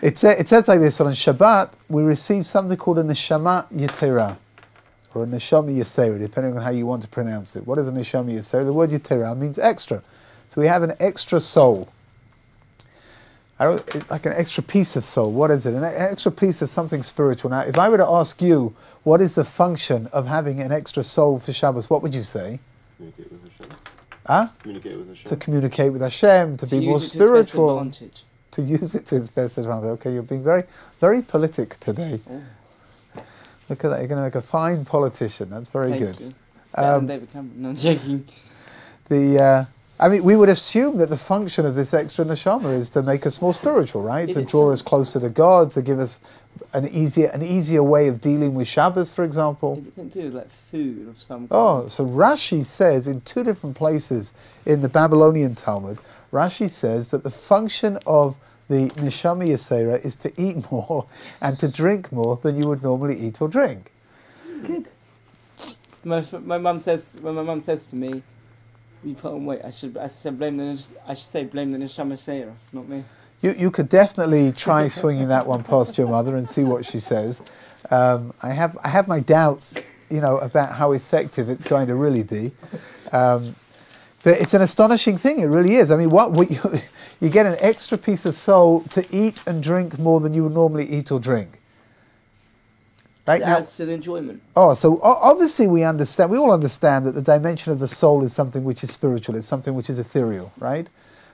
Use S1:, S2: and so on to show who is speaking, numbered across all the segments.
S1: It says like this, on Shabbat, we receive something called a neshama yetera, or a neshama yesera, depending on how you want to pronounce it. What is a neshama yesera? The word yetera means extra. So we have an extra soul. It's like an extra piece of soul. What is it? An extra piece of something spiritual. Now, if I were to ask you, what is the function of having an extra soul for Shabbos, what would you say?
S2: Communicate with Hashem.
S1: Huh?
S2: Communicate with Hashem.
S1: To communicate with Hashem, to be more spiritual. To use it to its best advantage. Okay, you're being very, very politic today. Oh. Look at that, you're going to make a fine politician. That's very good.
S3: You. David Cameron. No, I'm joking.
S1: I mean, we would assume that the function of this extra neshama is to make us more spiritual, right? To draw us closer to God, to give us an easier way of dealing with Shabbos, for example.
S3: Is it something to do with like food of some kind?
S1: Oh, so Rashi says in two different places in the Babylonian Talmud, Rashi says that the function of the neshama yesera is to eat more and to drink more than you would normally eat or drink.
S3: Good. My mum says, when my mum says to me, "You put on weight," I should say blame the neshama yesera, not me.
S1: You could definitely try swinging that one past your mother and see what she says. I have my doubts, about how effective it's going to really be. But it's an astonishing thing. It really is. I mean, you get an extra piece of soul to eat and drink more than you would normally eat or drink. Right?
S3: It adds to the enjoyment.
S1: Oh, so obviously we all understand that the dimension of the soul is something which is spiritual. It's something which is ethereal, right?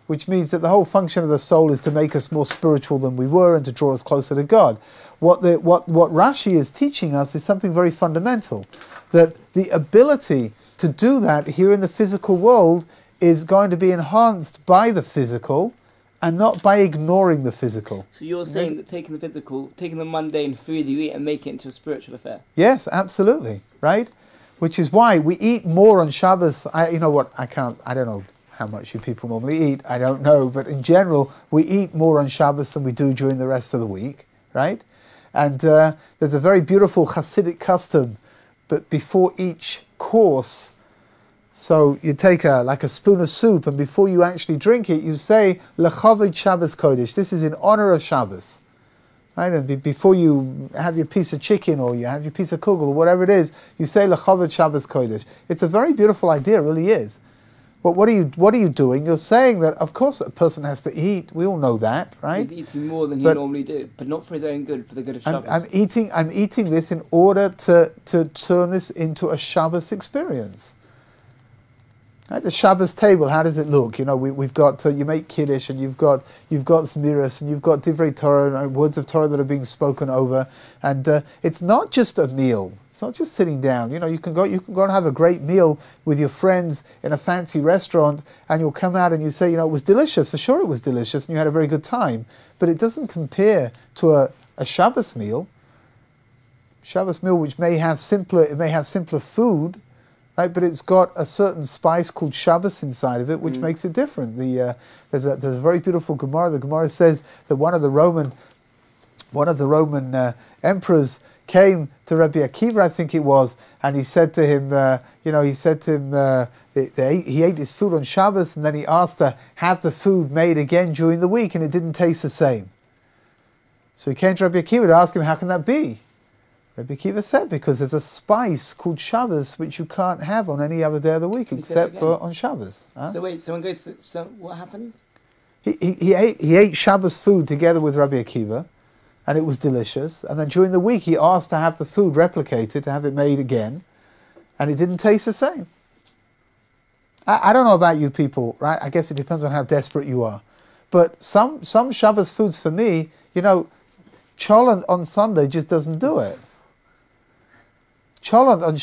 S1: Which means that the whole function of the soul is to make us more spiritual than we were and to draw us closer to God. What Rashi is teaching us is something very fundamental, that the ability to do that here in the physical world is going to be enhanced by the physical and not by ignoring the physical.
S3: So you're saying that taking the physical, taking the mundane food you eat and making it into a spiritual affair?
S1: Yes, absolutely, right? Which is why we eat more on Shabbos. I don't know how much you people normally eat, I don't know, but in general, we eat more on Shabbos than we do during the rest of the week, right? And there's a very beautiful Hasidic custom, but before each course, so you take a spoon of soup, and before you actually drink it, you say, L'chavod Shabbos Kodesh, this is in honor of Shabbos. Right? And before you have your piece of chicken, or you have your piece of kugel, or whatever it is, you say, L'chavod Shabbos Kodesh. It's a very beautiful idea, it really is. But what are you doing? You're saying that, of course, a person has to eat. We all know that, right?
S3: He's eating more than he normally do, but not for his own good, for the good of Shabbos.
S1: I'm eating this in order to turn this into a Shabbos experience. Right? The Shabbos table, how does it look? We've got you make kiddush, and you've got zmiras, and you've got divrei Torah, and words of Torah that are being spoken over, and it's not just a meal. It's not just sitting down. You can go and have a great meal with your friends in a fancy restaurant, and you'll come out and you say, it was delicious. For sure, it was delicious, and you had a very good time. But it doesn't compare to a Shabbos meal. Shabbos meal, which may have simpler food. Right, but it's got a certain spice called Shabbos inside of it, which makes it different. There's a very beautiful Gemara. The Gemara says that one of the Roman emperors came to Rabbi Akiva, I think it was, and he said to him, he ate his food on Shabbos, and then he asked to have the food made again during the week, and it didn't taste the same. So he came to Rabbi Akiva to ask him, how can that be? Rabbi Akiva said, because there's a spice called Shabbos which you can't have on any other day of the week except for on Shabbos. Huh?
S3: So wait, someone goes. So what happened?
S1: He ate Shabbos food together with Rabbi Akiva, and it was delicious. And then during the week he asked to have the food replicated, to have it made again, and it didn't taste the same. I don't know about you people, right? I guess it depends on how desperate you are. But some Shabbos foods for me, cholent on Sunday just doesn't do it. Cholent on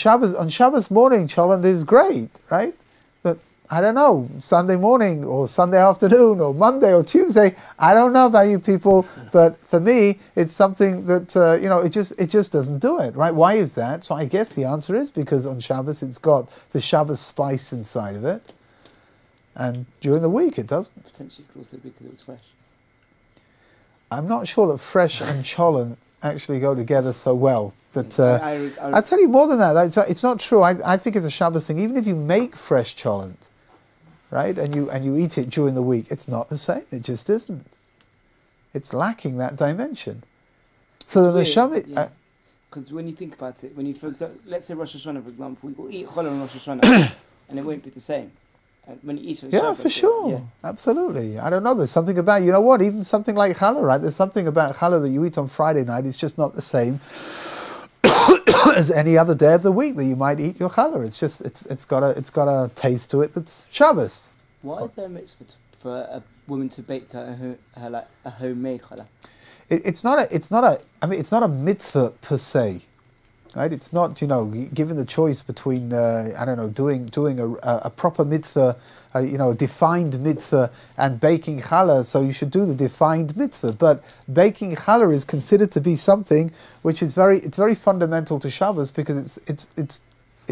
S1: Shabbos morning, cholent is great, right? But I don't know, Sunday morning or Sunday afternoon or Monday or Tuesday, I don't know about you people, but for me, it's something that, it just doesn't do it, right? Why is that? So I guess the answer is because on Shabbos it's got the Shabbos spice inside of it, and during the week it doesn't.
S3: Potentially also because it was fresh.
S1: I'm not sure that fresh and cholent actually go together so well. But I'll tell you more than that. It's not true. I think it's a Shabbos thing. Even if you make fresh cholent, right, and you eat it during the week, it's not the same. It just isn't. it's lacking that dimension. So the neshama...
S3: Because when you think about it, when you, for example, let's say Rosh Hashanah, for example, we will eat challah on Rosh Hashanah, and it won't be the same. And when you eat on Shabbat,
S1: for sure, absolutely. I don't know, there's something about, you know what, even something like challah, right? There's something about challah that you eat on Friday night, it's just not the same as any other day of the week that you might eat your challah. It's just, it's got a taste to it that's Shabbos.
S3: Why is there a mitzvah for a woman to bake her like a homemade challah?
S1: It's not a mitzvah per se, right? It's not, you know, given the choice between doing a proper mitzvah, a defined mitzvah, and baking challah. So you should do the defined mitzvah. But baking challah is considered to be something which is very fundamental to Shabbos, because it's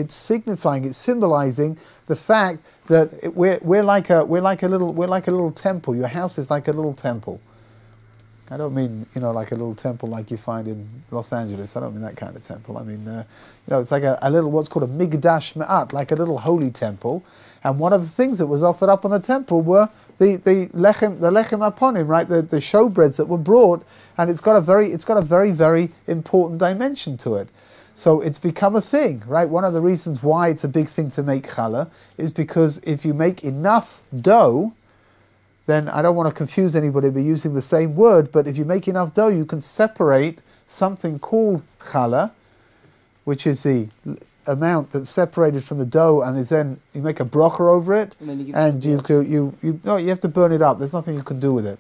S1: signifying, it's symbolizing the fact that we're like a little temple. Your house is like a little temple. I don't mean, like a little temple like you find in Los Angeles. I don't mean that kind of temple. I mean, it's like a little, what's called a migdash me'at, like a little holy temple. And one of the things that was offered up on the temple were the lechem aponim, right? The showbreads that were brought, and it's got a very, very important dimension to it. So it's become a thing, right? One of the reasons why it's a big thing to make challah is because if you make enough dough, then I don't want to confuse anybody by using the same word, but if you make enough dough, you can separate something called challah, which is the amount that's separated from the dough, and is then you make a bracha over it, and you have to burn it up. There's nothing you can do with it.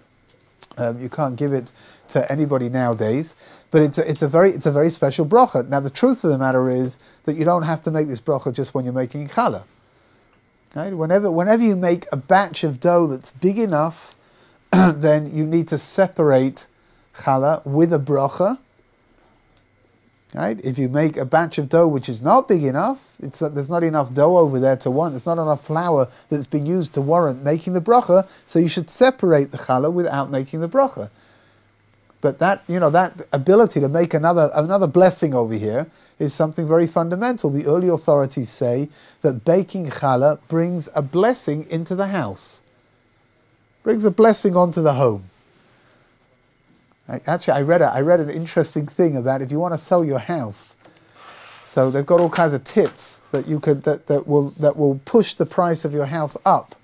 S1: You can't give it to anybody nowadays, but it's a very special bracha. Now the truth of the matter is that you don't have to make this bracha just when you're making challah. Right? Whenever you make a batch of dough that's big enough, then you need to separate challah with a bracha. Right? If you make a batch of dough which is not big enough, there's not enough dough over there to warrant, there's not enough flour that's been used to warrant making the bracha, so you should separate the challah without making the bracha. But that ability to make another blessing over here is something very fundamental. The early authorities say that baking challah brings a blessing into the house, brings a blessing onto the home. Actually, I read an interesting thing about if you want to sell your house. So they've got all kinds of tips that you could that will push the price of your house up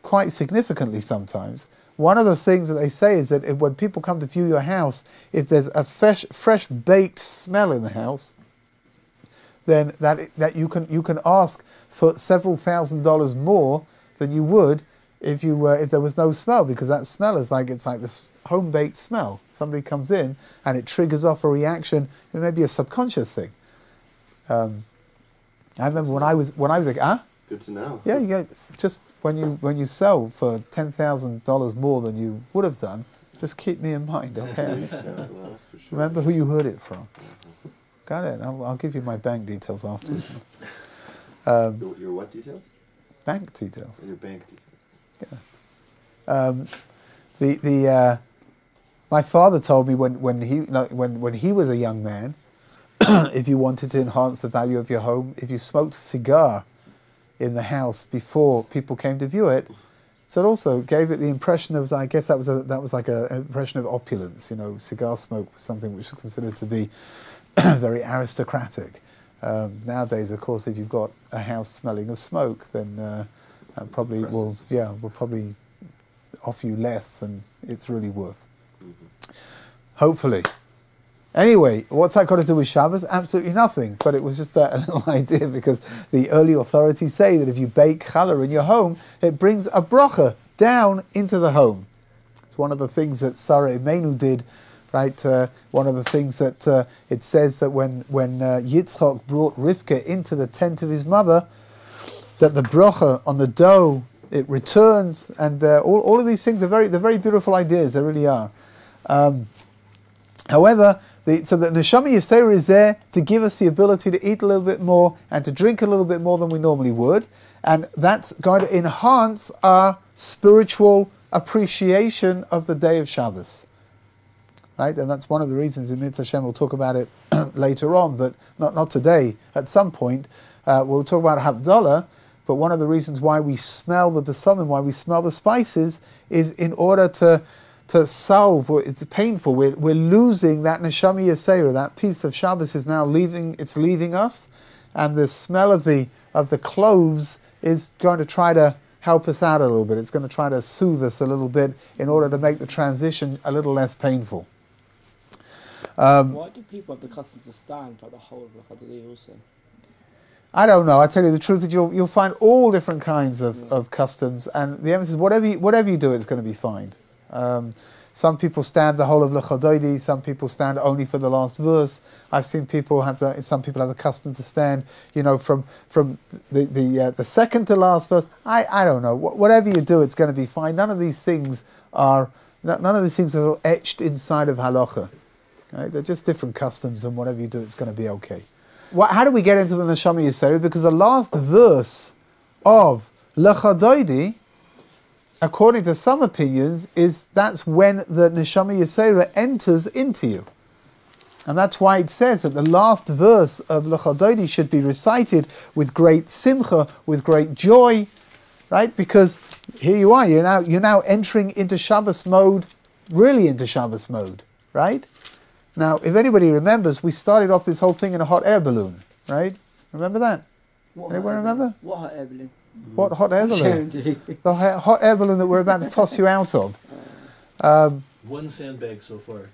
S1: quite significantly sometimes. One of the things that they say is that when people come to view your house, if there's a fresh baked smell in the house, then that you can ask for several $1,000s more than you would if there was no smell, because that smell is like this home baked smell. Somebody comes in and it triggers off a reaction. It may be a subconscious thing. I remember when I was like,
S2: Good to know.
S1: Yeah, you get just. When you sell for $10,000 more than you would have done, just keep me in mind, okay?
S2: Well, for sure.
S1: Remember who you heard it from. Got it. I'll give you my bank details afterwards.
S2: Your what details?
S1: Bank details.
S2: Your bank details.
S1: Yeah. My father told me when he was a young man, if you wanted to enhance the value of your home, if you smoked a cigar in the house before people came to view it, so it also gave it the impression of, I guess that was like an impression of opulence. Cigar smoke was something which was considered to be very aristocratic. Nowadays, of course, if you've got a house smelling of smoke, then that probably will probably offer you less than it's really worth. Hopefully. Anyway, what's that got to do with Shabbos? Absolutely nothing. But it was just a little idea, because the early authorities say that if you bake challah in your home, it brings a bracha down into the home. It's one of the things that Sarah Imenu did, right? One of the things that it says that when Yitzchak brought Rivka into the tent of his mother, that the bracha on the dough, it returns, and all of these things they're very beautiful ideas. They really are. However, so the Neshama Yisera is there to give us the ability to eat a little bit more and to drink a little bit more than we normally would, and that's going to enhance our spiritual appreciation of the day of Shabbos. Right, and that's one of the reasons in Mitzvah Hashem, we'll talk about it later on, but not today. At some point, we'll talk about Havdalah. But one of the reasons why we smell the besamim, why we smell the spices, is in order to solve. It's painful. We're losing that neshama yesera. That piece of Shabbos is now leaving. It's leaving us, and the smell of the cloves is going to try to help us out a little bit. It's going to try to soothe us a little bit in order to make the transition a little less painful.
S3: Why do people have the custom to stand for the whole of the Chadali also?
S1: I don't know. I tell you the truth, that you'll find all different kinds of customs, and the emphasis, whatever you do, it's going to be fine. Some people stand the whole of L'Chadoidi, some people stand only for the last verse. I've seen some people have the custom to stand, from the second to last verse. I don't know. Whatever you do, it's going to be fine. None of these things are etched inside of halacha. Right? They're just different customs, and whatever you do, it's going to be okay. How do we get into the neshama yesera? Because the last verse of L'Chadoidi, according to some opinions, that's when the neshama yesera enters into you. And that's why it says that the last verse of L'Chadoidi should be recited with great simcha, with great joy, right? Because here you are, you're now entering into Shabbos mode, really into Shabbos mode, right? Now, if anybody remembers, we started off this whole thing in a hot air balloon, right? Remember that? Anyone remember?
S3: What hot air balloon?
S1: What hot air balloon? The hot air balloon that we're about to toss you out of.
S4: One sandbag so far.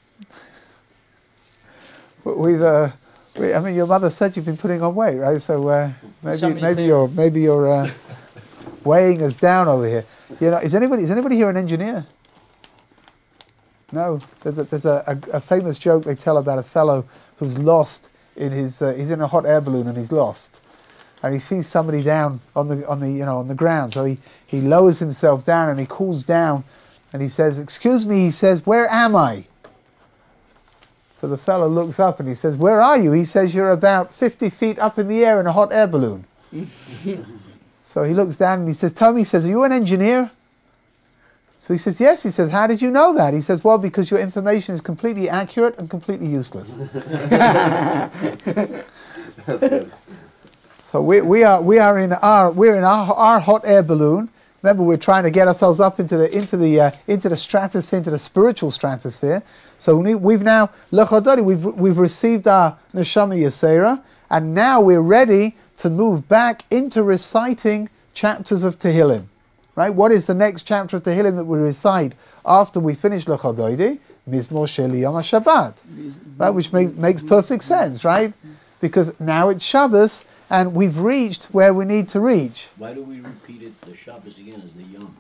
S1: Your mother said you've been putting on weight, right? So maybe you're weighing us down over here. Is anybody here an engineer? No. There's a famous joke they tell about a fellow who's lost in his. He's in a hot air balloon and he's lost, and he sees somebody down on the ground. So he lowers himself down and he calls down, and he says, "Excuse me," he says, "Where am I?" So the fellow looks up and he says, "Where are you?" He says, "You're about 50 feet up in the air in a hot air balloon." So he looks down and he says, "Tell me," he says, "are you an engineer?" So he says, "Yes." He says, "How did you know that?" He says, "Well, because your information is completely accurate and completely useless."
S2: That's good.
S1: So we're in our hot air balloon. Remember, we're trying to get ourselves up into the stratosphere, into the spiritual stratosphere. So we've now L'Chadoidi, we've received our neshama yesera, and now we're ready to move back into reciting chapters of Tehillim. Right? What is the next chapter of Tehillim that we recite after we finish L'Chadoidi? Mizmor Shel Yom HaShabbat, right? Which makes perfect sense, right? Because now it's Shabbos and we've reached where we need to reach.
S4: Why do we repeat it, the Shabbos again, as the Yom?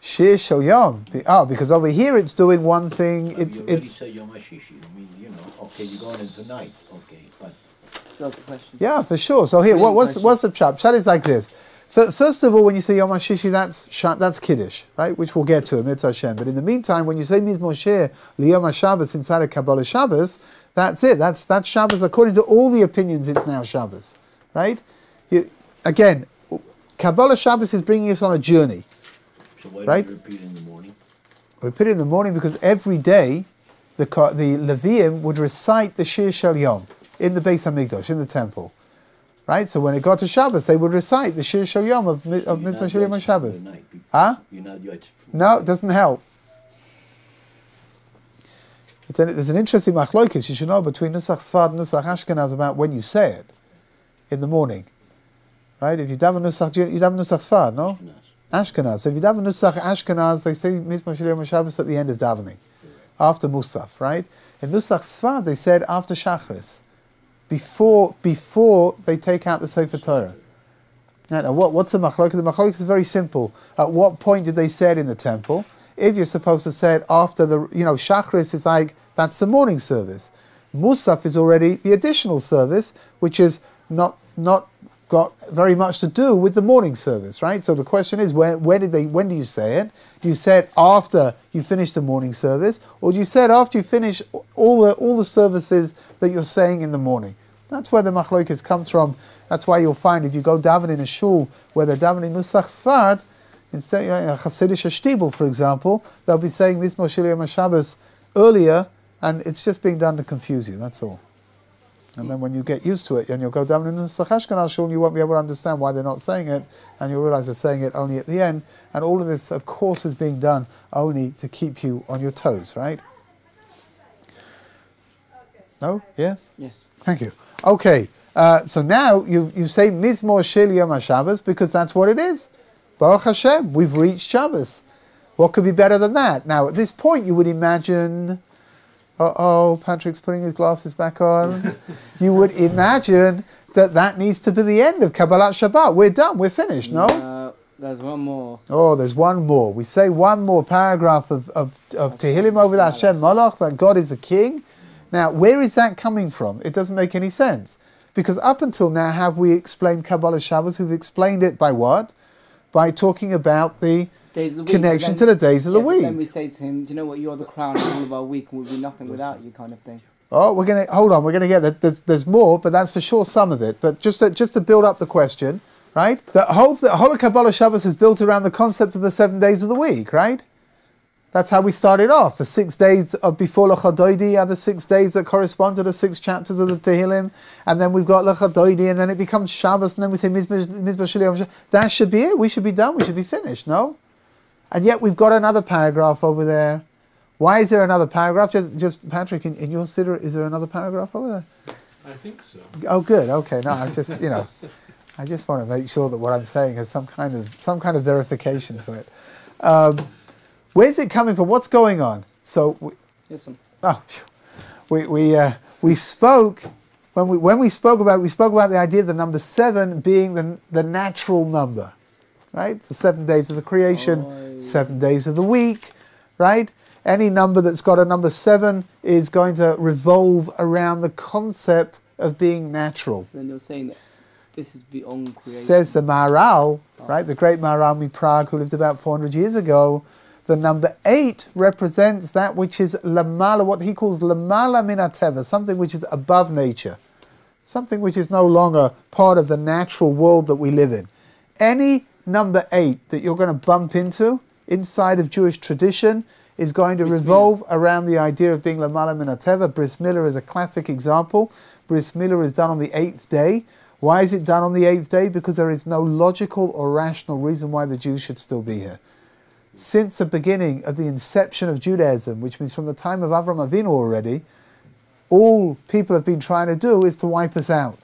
S1: Shir Shel Yom. Because over here it's doing one thing.
S4: You already say Yom HaShishi. I mean, okay, you're going in tonight. Okay, but
S3: That's the question.
S1: Yeah, for sure. So here, what's the pshat? Pshat is like this. First of all, when you say Yom HaShishi, that's Kiddush, right? Which we'll get to, Mitzvah Hashem. But in the meantime, when you say Mizmor Shir L'Yom HaShabbos inside of Kabbalat Shabbat, that's it. That's Shabbos. According to all the opinions, it's now Shabbos, right? Again, Kabbalat Shabbat is bringing us on a journey.
S4: so why
S1: Right?
S4: do we repeat it in the morning?
S1: We repeat it in the morning because every day the Leviim would recite the Shir Shel Yom in the Beis HaMikdash, in the temple. Right? So when it got to Shabbos, they would recite the Shir Shel Yom of Mizmor Shel Yom HaShabbos. Huh?
S4: You're not yet.
S1: No, it doesn't help. There's an interesting machlokes, you should know, between Nusach Sfard and Nusach Ashkenaz about when you say it in the morning. Right? If you daven Nusach, you daven Nusach Sfard, no? Ashkenaz. So if you daven Nusach Ashkenaz, they say Mizmor Shel Yom HaShabbos at the end of davening, after Musaf, right? In Nusach Sfard, they said after Shachris, before they take out the Sefer Torah. Now, what's the machlokes? The machlokes is very simple. At what point did they say it in the temple? If you're supposed to say it after Shachris is like, that's the morning service. Musaf is already the additional service, which is not got very much to do with the morning service, right? So the question is, when do you say it? Do you say it after you finish the morning service, or do you say it after you finish all the services that you're saying in the morning? That's where the machlokes comes from. That's why you'll find if you go daven in a shul where they're davening Nusach Sfard, instead a Hasidic shtibel, for example, they'll be saying Mizmor Shel Yom HaShabbos earlier, and it's just being done to confuse you. That's all. And then when you get used to it, and you'll go down in the Sachashkan Shul, you won't be able to understand why they're not saying it, and you'll realize they're saying it only at the end. And all of this, of course, is being done only to keep you on your toes, right? No? Yes?
S3: Yes.
S1: Thank you. Okay, so now you say Mizmor Shel Yom HaShabbos because that's what it is. Baruch Hashem, we've reached Shabbos. What could be better than that? Now, at this point, you would imagine... Patrick's putting his glasses back on. You would imagine that needs to be the end of Kabbalat Shabbat. We're done, we're finished, no?
S3: There's one more.
S1: Oh, there's one more. We say one more paragraph of Tehillim over the Hashem Malach, that God is a king. Now, where is that coming from? It doesn't make any sense. Because up until now, have we explained Kabbalat Shabbat? We've explained it by what? By talking about the connection to the days of the week.
S3: Then we say to him, do you know what, you're the crown of all of our week and we'll be nothing without you, kind of thing.
S1: Oh, we're going to, hold on, we're going to get that. There's more, but that's for sure some of it. But just to build up the question, right? The whole of Kabbalat Shabbos is built around the concept of the 7 days of the week, right? That's how we started off. The 6 days of before Lechadoidi are the 6 days that correspond to the 6 chapters of the Tehillim. And then we've got Lechadoidi, and then it becomes Shabbos, and then we say Mizmor Shel Yom HaShabbos. That should be it. We should be done. We should be finished, no? And yet we've got another paragraph over there. Why is there another paragraph? Just Patrick, in your siddur, is there another paragraph over there?
S5: I think so.
S1: Oh, good. Okay. No, I just, I just want to make sure that what I'm saying has some kind of verification to it. Where's it coming from? What's going on? So, we spoke when we spoke about the idea of the number 7 being the natural number. Right? The 7 days of the creation, 7 days of the week, right? Any number that's got a number 7 is going to revolve around the concept of being natural.
S3: Then you're saying that this is beyond creation.
S1: Says the Maharal, right? The great Maharal Prague, who lived about 400 years ago. The number 8 represents that which is lamala, what he calls lamala min hateva, something which is above nature, something which is no longer part of the natural world that we live in. Any number 8 that you're going to bump into inside of Jewish tradition is going to revolve around the idea of being Lamala Min HaTeva. Bris Milah is a classic example. Bris Milah is done on the 8th day. Why is it done on the 8th day? Because there is no logical or rational reason why the Jews should still be here. Since the beginning of the inception of Judaism, which means from the time of Avram Avinu already, all people have been trying to do is to wipe us out.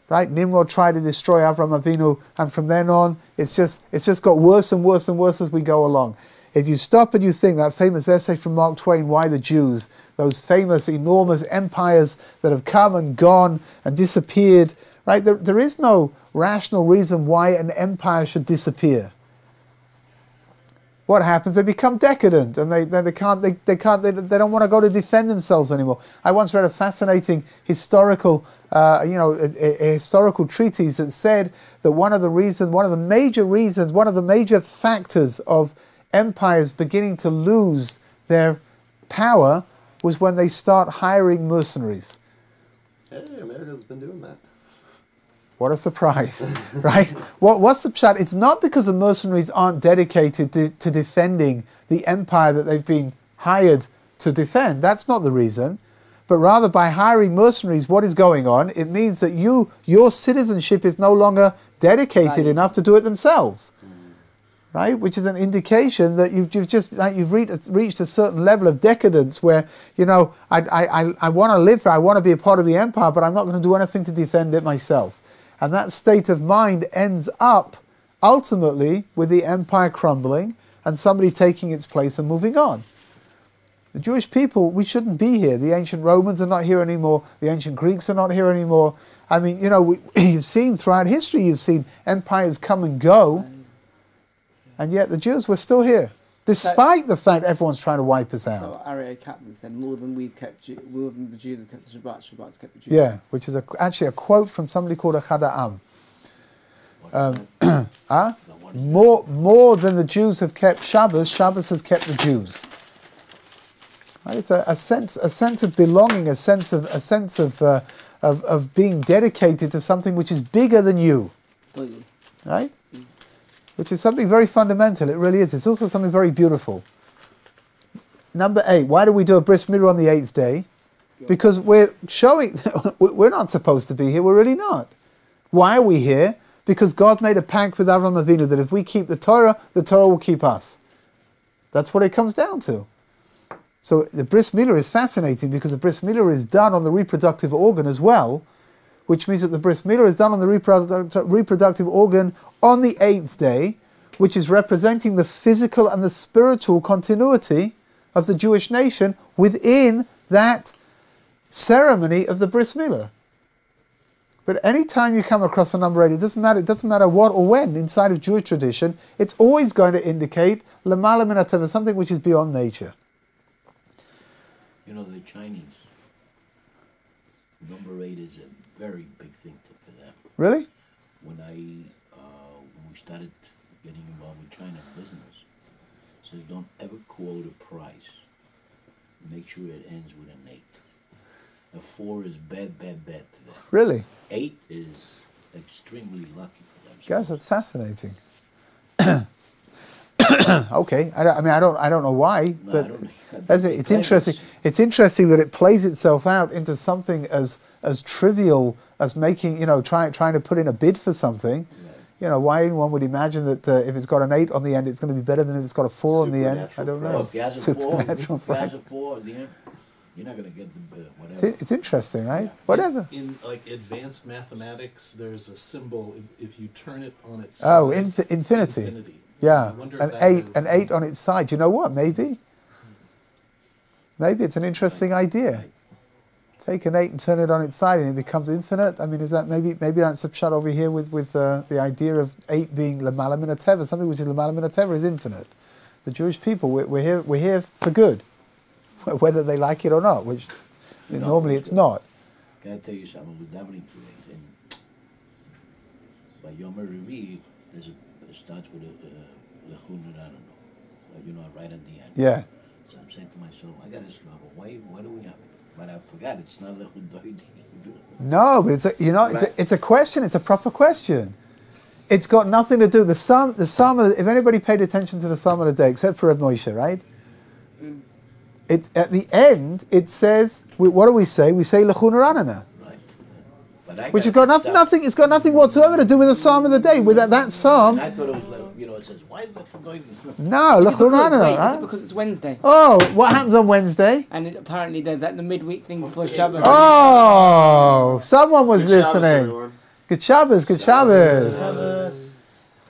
S1: Right? Nimrod tried to destroy Avram Avinu, and from then on, it's just got worse and worse and worse as we go along. If you stop and you think, that famous essay from Mark Twain, Why the Jews? Those famous, enormous empires that have come and gone and disappeared, right? There is no rational reason why an empire should disappear. What happens? They become decadent, and they don't want to go to defend themselves anymore. I once read a fascinating historical, a historical treatise that said that one of the major factors of empires beginning to lose their power was when they start hiring mercenaries.
S2: Hey, America's been doing that.
S1: What a surprise, right? What's the pshat? It's not because the mercenaries aren't dedicated to defending the empire that they've been hired to defend. That's not the reason. But rather, by hiring mercenaries, what is going on? It means that your citizenship is no longer dedicated enough to do it themselves, right? Which is an indication that you've reached a certain level of decadence where, I want to live here, I want to be a part of the empire, but I'm not going to do anything to defend it myself. And that state of mind ends up, ultimately, with the empire crumbling and somebody taking its place and moving on. The Jewish people, we shouldn't be here. The ancient Romans are not here anymore. The ancient Greeks are not here anymore. I mean, you've seen throughout history, you've seen empires come and go, and yet the Jews were still here, despite the fact everyone's trying to wipe us out.
S3: So Aryeh Kaplan said, more than the Jews have kept the Shabbat, Shabbat's kept the Jews.
S1: Yeah, which is actually a quote from somebody called Echad Ha'am. More than the Jews have kept Shabbos, Shabbos has kept the Jews. Right? It's a sense of belonging, a sense of being dedicated to something which is bigger than you, right? Which is something very fundamental. It really is. It's also something very beautiful. Number 8. Why do we do a bris milah on the 8th day? Because we're showing we're not supposed to be here. We're really not. Why are we here? Because God made a pact with Avraham Avinu that if we keep the Torah will keep us. That's what it comes down to. So the bris milah is fascinating because the bris milah is done on the reproductive organ as well, which means that the bris milah is done on the reproductive organ on the 8th day, which is representing the physical and the spiritual continuity of the Jewish nation within that ceremony of the bris milah. But any time you come across a number 8, it doesn't matter what or when inside of Jewish tradition, it's always going to indicate lemala min hateva, something which is beyond nature.
S4: You know, the Chinese, number 8 is a very big thing for them.
S1: Really?
S4: When we started getting involved with China business, says don't ever quote a price. Make sure it ends with an 8. A 4 is bad to them.
S1: Really?
S4: 8 is extremely lucky for them.
S1: Guys, that's fascinating. Okay, I don't know why, but it's interesting. It's interesting that it plays itself out into something as trivial as making, trying to put in a bid for something.
S4: Right.
S1: Why one would imagine that if it's got an 8 on the end, it's going to be better than if it's got a 4 on the end. I don't know.
S4: Well, if he has a 4, at the end, you're not going to get the whatever.
S1: It's interesting, right?
S5: Yeah.
S1: Whatever.
S5: In like advanced mathematics, there's a symbol. If you turn it on its
S1: Oh,
S5: side,
S1: infinity. Yeah,
S5: I wonder if
S1: an
S5: that
S1: 8,
S5: is-
S1: an 8 on its side. You know what? Maybe it's an interesting idea. Take an 8 and turn it on its side, and it becomes infinite. I mean, is that maybe that's a shot over here with the idea of 8 being lemala min hateva, something which is lemala min hateva is infinite. The Jewish people, we're here for good, whether they like it or not. Which normally it's not.
S4: Can I tell you something? We're davening today, and by Yom Revi, it starts with a lechun rananu, right at the end.
S1: Yeah.
S4: So I'm saying to myself, I got to discover why do we have it? But I forgot it's not lechun doidi.
S1: No, but it's a question. It's a proper question. It's got nothing to do. The psalm. If anybody paid attention to the psalm of the day, except for Reb Moshe, right? At the end, it says, what do we say? We say lechun ranana.
S4: But
S1: Which has got nothing. It's got nothing whatsoever to do with the psalm of the day. With that psalm.
S4: And I thought it was it says, why is lechun doidi?
S1: No, lechun ranana.
S3: Is
S1: Huh?
S3: it because it's Wednesday?
S1: Oh, what happens on Wednesday?
S3: And apparently there's the midweek thing before Shabbat.
S1: Oh, someone was listening.
S2: everyone.
S1: Good Shabbos, good Shabbos.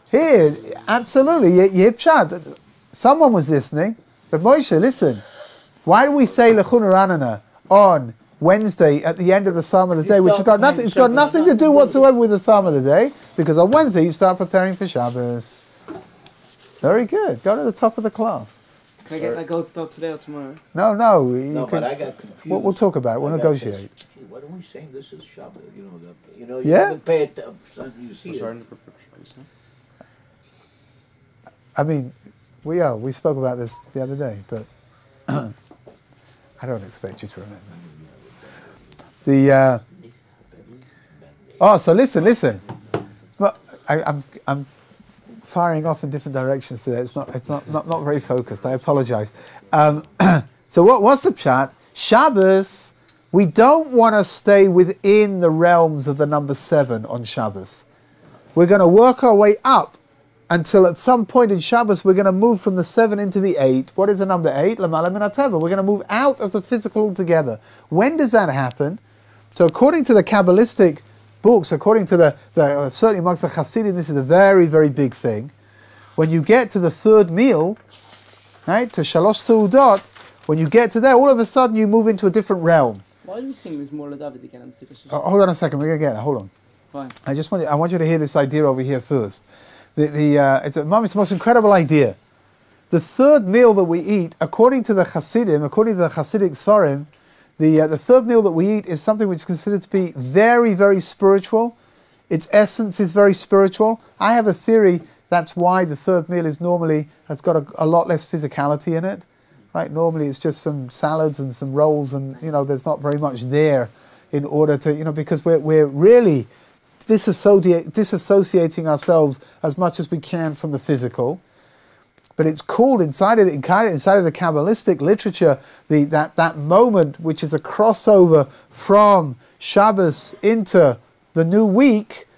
S1: Here, absolutely, Yipchat. Someone was listening. But Moshe, listen. Why do we say lechun ranana on Wednesday at the end of the Psalm of the Day, which has got nothing? It's got nothing to do whatsoever with the Psalm of the Day, because on Wednesday you start preparing for Shabbos. Very good. Go to the top of the class.
S3: Can I get my gold star today or tomorrow?
S1: No.
S4: No, but I got confused.
S1: We'll talk about it. We'll
S4: I got
S1: negotiate.
S4: this, "Gee, what are we saying? This is Shabbat. You
S1: Yeah?
S4: haven't paid attention. You see it.
S1: I mean, we spoke about this the other day, but I don't expect you to remember. So listen. I'm firing off in different directions today. It's not very focused. I apologize. So what's the pshat? Shabbos, we don't want to stay within the realms of the number 7 on Shabbos. We're going to work our way up until at some point in Shabbos we're going to move from the 7 into the 8. What is the number 8? Lamala min hateva. We're going to move out of the physical altogether. When does that happen? So according to the Kabbalistic books, according to the certainly amongst the Hasidim, this is a very, very big thing. When you get to the 3rd meal, right, to Shalosh Seudot, when you get to there, all of a sudden you move into a different realm.
S3: Why do we sing this Mor David again on Siddur?
S1: Hold on a second, we're going to get there. Hold on.
S3: Fine.
S1: I want you to hear this idea over here first. It's the most incredible idea. The 3rd meal that we eat, according to the Hasidim, according to the Hasidic Sfarim, the 3rd meal that we eat is something which is considered to be very, very spiritual. Its essence is very spiritual. I have a theory that's why the 3rd meal has got a lot less physicality in it. Right? Normally it's just some salads and some rolls, and there's not very much there in order to because we're really disassociating ourselves as much as we can from the physical. But it's called inside of the Kabbalistic literature, that moment which is a crossover from Shabbos into the new week,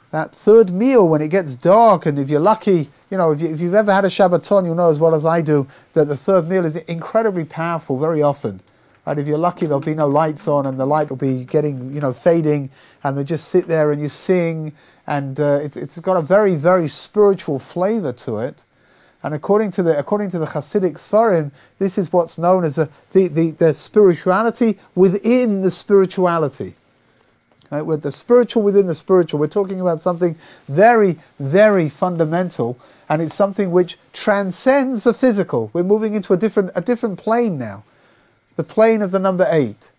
S1: that third meal when it gets dark, and if you're lucky, if you've ever had a Shabbaton, you'll know as well as I do that the third meal is incredibly powerful very often. Right? If you're lucky, there'll be no lights on, and the light will be getting, fading, and they just sit there and you sing, and it's got a very, very spiritual flavor to it. And according to the Hasidic Sfarim, this is what's known as the spirituality within the spirituality. Right? With the spiritual within the spiritual, we're talking about something very, very fundamental, and it's something which transcends the physical. We're moving into a different plane now, the plane of the number 8.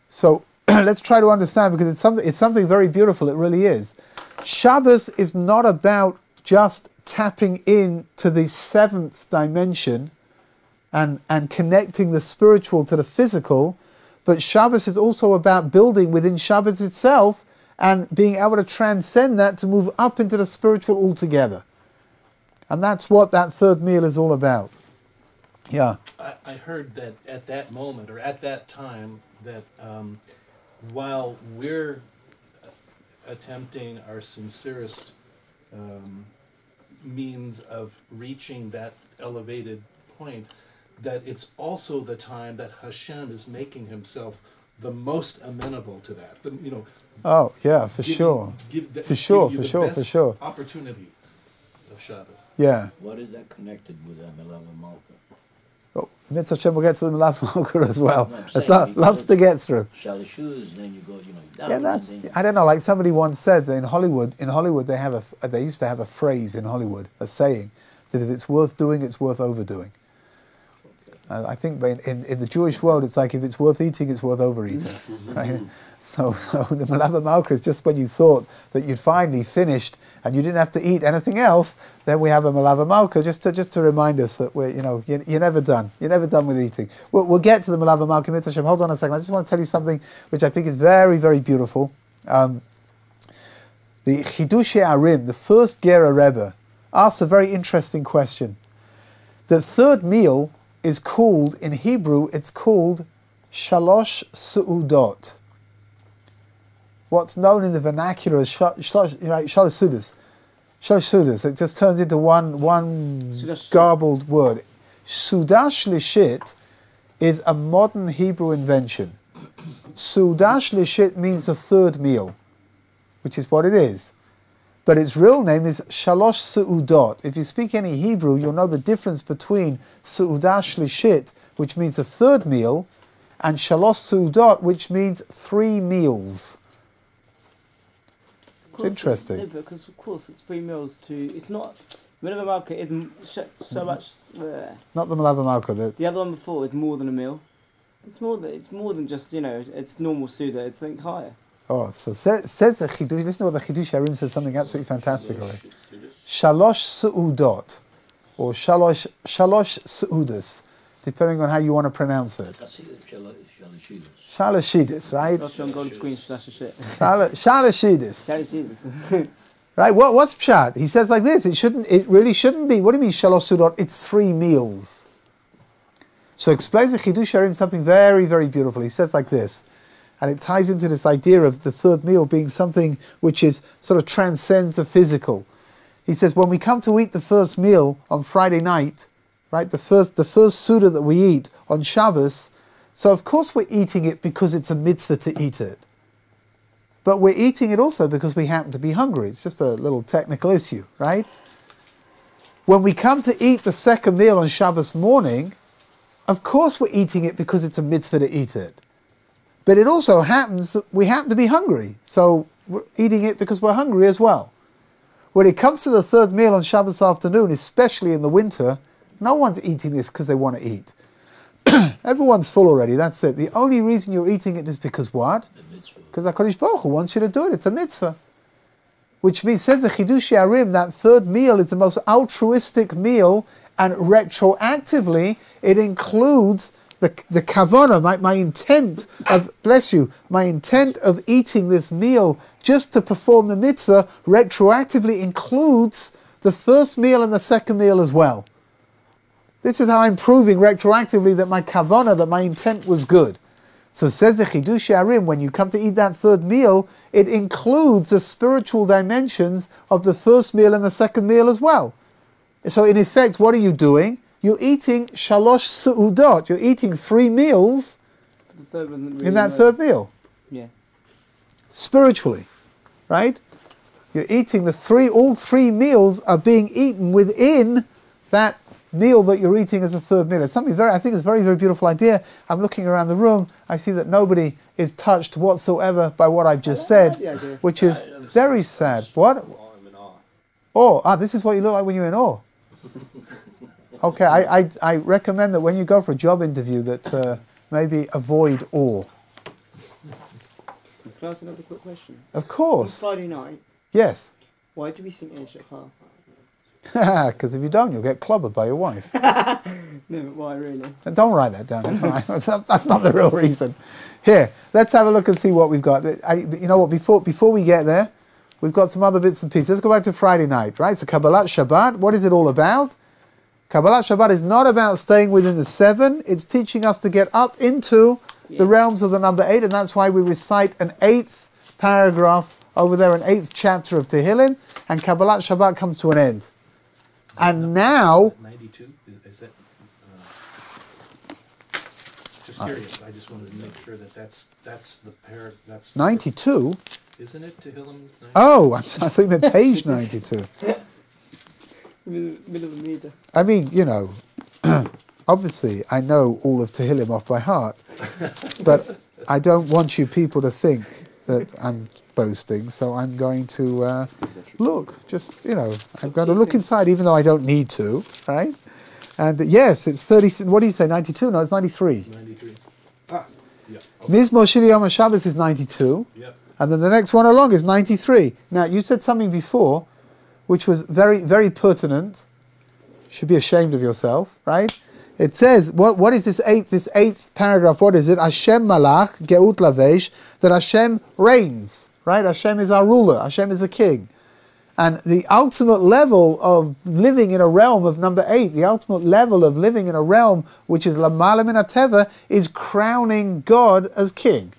S1: So let's try to understand, because it's something very beautiful. It really is. Shabbos is not about just tapping in to the 7th dimension and connecting the spiritual to the physical. But Shabbos is also about building within Shabbos itself and being able to transcend that to move up into the spiritual altogether. And that's what that third meal is all about. Yeah.
S5: I heard that at that moment, or at that time, that while we're attempting our sincerest means of reaching that elevated point, that it's also the time that Hashem is making himself the most amenable to that.
S1: Oh yeah, for sure. For sure.
S5: Opportunity of Shabbos.
S1: Yeah.
S4: What is that connected with Milav Malka?
S1: Oh, Mitzvah Hashem, we'll get to the Milav Malka as well.
S4: No,
S1: There's lots to get through.
S4: Shalashus, then you go, down.
S1: Yeah, that's. I don't know. Like somebody once said that in Hollywood they used to have a phrase in Hollywood, a saying, that if it's worth doing, it's worth overdoing. I think in the Jewish world, it's like if it's worth eating, it's worth overeating. Right? So the Milav Malka is just when you thought that you'd finally finished and you didn't have to eat anything else, then we have a Milav Malka just to remind us that you're never done. You're never done with eating. We'll get to the Milav Malka. Mitzvah Hashem. Hold on a second. I just want to tell you something which I think is very, very beautiful. The Chidushei Arim, the first Gera Rebbe, asked a very interesting question. The third meal is called, in Hebrew, it's called Shalosh Su'udot. What's known in the vernacular as Shalosh Sudas. Shalosh Sudas. It just turns into one garbled word. Sudash Lishit is a modern Hebrew invention. Sudash Lishit means the third meal, which is what it is. But its real name is Shalosh Su'udot. If you speak any Hebrew, you'll know the difference between Su'udah Shlishit, which means a third meal, and Shalosh Su'udot, which means 3 meals. It's interesting.
S3: No, because of course it's 3 meals to. It's not. Milav Malka isn't so much.
S1: Not the Milav Malka.
S3: The other one before is more than a meal. It's more than just it's normal Suda. It's something higher.
S1: Oh, so says the Chidush. Listen to what the Chidushei Arim says. Something absolutely fantastic. Shalosh Su'udot, or Shalosh Su'udas, depending on how you want to pronounce it. Shalashidis, right? Shalashidis. Right. What's pshat? He says like this. It really shouldn't be. What do you mean Shalosh Su'udot? It's 3 meals. So explains the Chidushei Arim something very, very beautiful. He says like this. And it ties into this idea of the third meal being something which is sort of transcends the physical. He says when we come to eat the first meal on Friday night, right, the first Suda that we eat on Shabbos, so of course we're eating it because it's a mitzvah to eat it. But we're eating it also because we happen to be hungry. It's just a little technical issue, right? When we come to eat the second meal on Shabbos morning, of course we're eating it because it's a mitzvah to eat it. But it also happens that we happen to be hungry, so we're eating it because we're hungry as well. When it comes to the third meal on Shabbos afternoon, especially in the winter, no one's eating this because they want to eat. Everyone's full already, that's it. The only reason you're eating it is because what? Because HaKadosh Baruch Hu wants you to do it. It's a mitzvah. Which means, says the Chidushei Arim, that third meal is the most altruistic meal, and retroactively it includes the kavanah, my intent of, bless you, my intent of eating this meal just to perform the mitzvah retroactively includes the first meal and the second meal as well. This is how I'm proving retroactively that my kavanah, that my intent was good. So says the Chidush Arim, when you come to eat that third meal, it includes the spiritual dimensions of the first meal and the second meal as well. So in effect, what are you doing? You're eating shalosh su'udot. You're eating 3 meals
S3: The third one didn't
S1: in that
S3: really
S1: third meal.
S3: Yeah.
S1: Spiritually, right? You're eating all 3 meals are being eaten within that meal that you're eating as a third meal. It's something I think it's a very, very beautiful idea. I'm looking around the room. I see that nobody is touched whatsoever by what I've just said, which is very sad. What?
S2: I'm in awe.
S1: This is what you look like when you're in awe. Okay, I recommend that when you go for a job interview that maybe avoid awe.
S3: Can I ask another quick question?
S1: Of course.
S3: On Friday night,
S1: Yes.
S3: why do we sing El Shachar?
S1: Because if you don't, you'll get clobbered by your wife.
S3: No, but why really?
S1: And don't write that down. That's not the real reason. Here, let's have a look and see what we've got. You know what? Before we get there, we've got some other bits and pieces. Let's go back to Friday night, right? So Kabbalat Shabbat. What is it all about? Kabbalat Shabbat is not about staying within the 7. It's teaching us to get up into the realms of the number 8, and that's why we recite an 8th paragraph over there, an 8th chapter of Tehillim, and Kabbalat Shabbat comes to an end. And now,
S5: 92? Is that? Just curious. I just wanted to make sure that that's the pair. That's
S1: 92?
S5: Isn't it Tehillim? 90?
S1: Oh, I thought you meant page 92.
S3: Middle of the meter.
S1: I mean, you know, obviously I know all of Tehillim off by heart, but I don't want you people to think that I'm boasting, so I'm going to look, just, you know, I'm going to look inside even though I don't need to, right? And yes, it's 30, what do you say, 92? No, it's 93.
S5: 93. Ah, yeah. Okay.
S1: Mizmor Shili Yom HaShabbos is 92,
S5: Yep.
S1: and then the next one along is 93. Now, you said something before, which was very, very pertinent. You should be ashamed of yourself, right? It says, what is this eighth paragraph? What is it? Hashem Malach, Geut Lavesh, that Hashem reigns, right? Hashem is our ruler. Hashem is the king. And the ultimate level of living in a realm of number 8, the ultimate level of living in a realm which is Lamala Min HaTeva, is crowning God as king.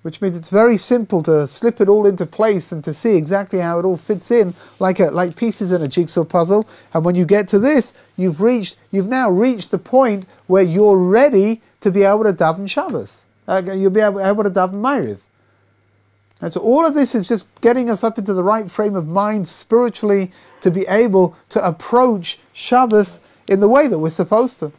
S1: Which means it's very simple to slip it all into place and to see exactly how it all fits in, like pieces in a jigsaw puzzle. And when you get to this, you've now reached the point where you're ready to be able to daven Shabbos. You'll be able to daven Ma'ariv. And so all of this is just getting us up into the right frame of mind spiritually to be able to approach Shabbos in the way that we're supposed to.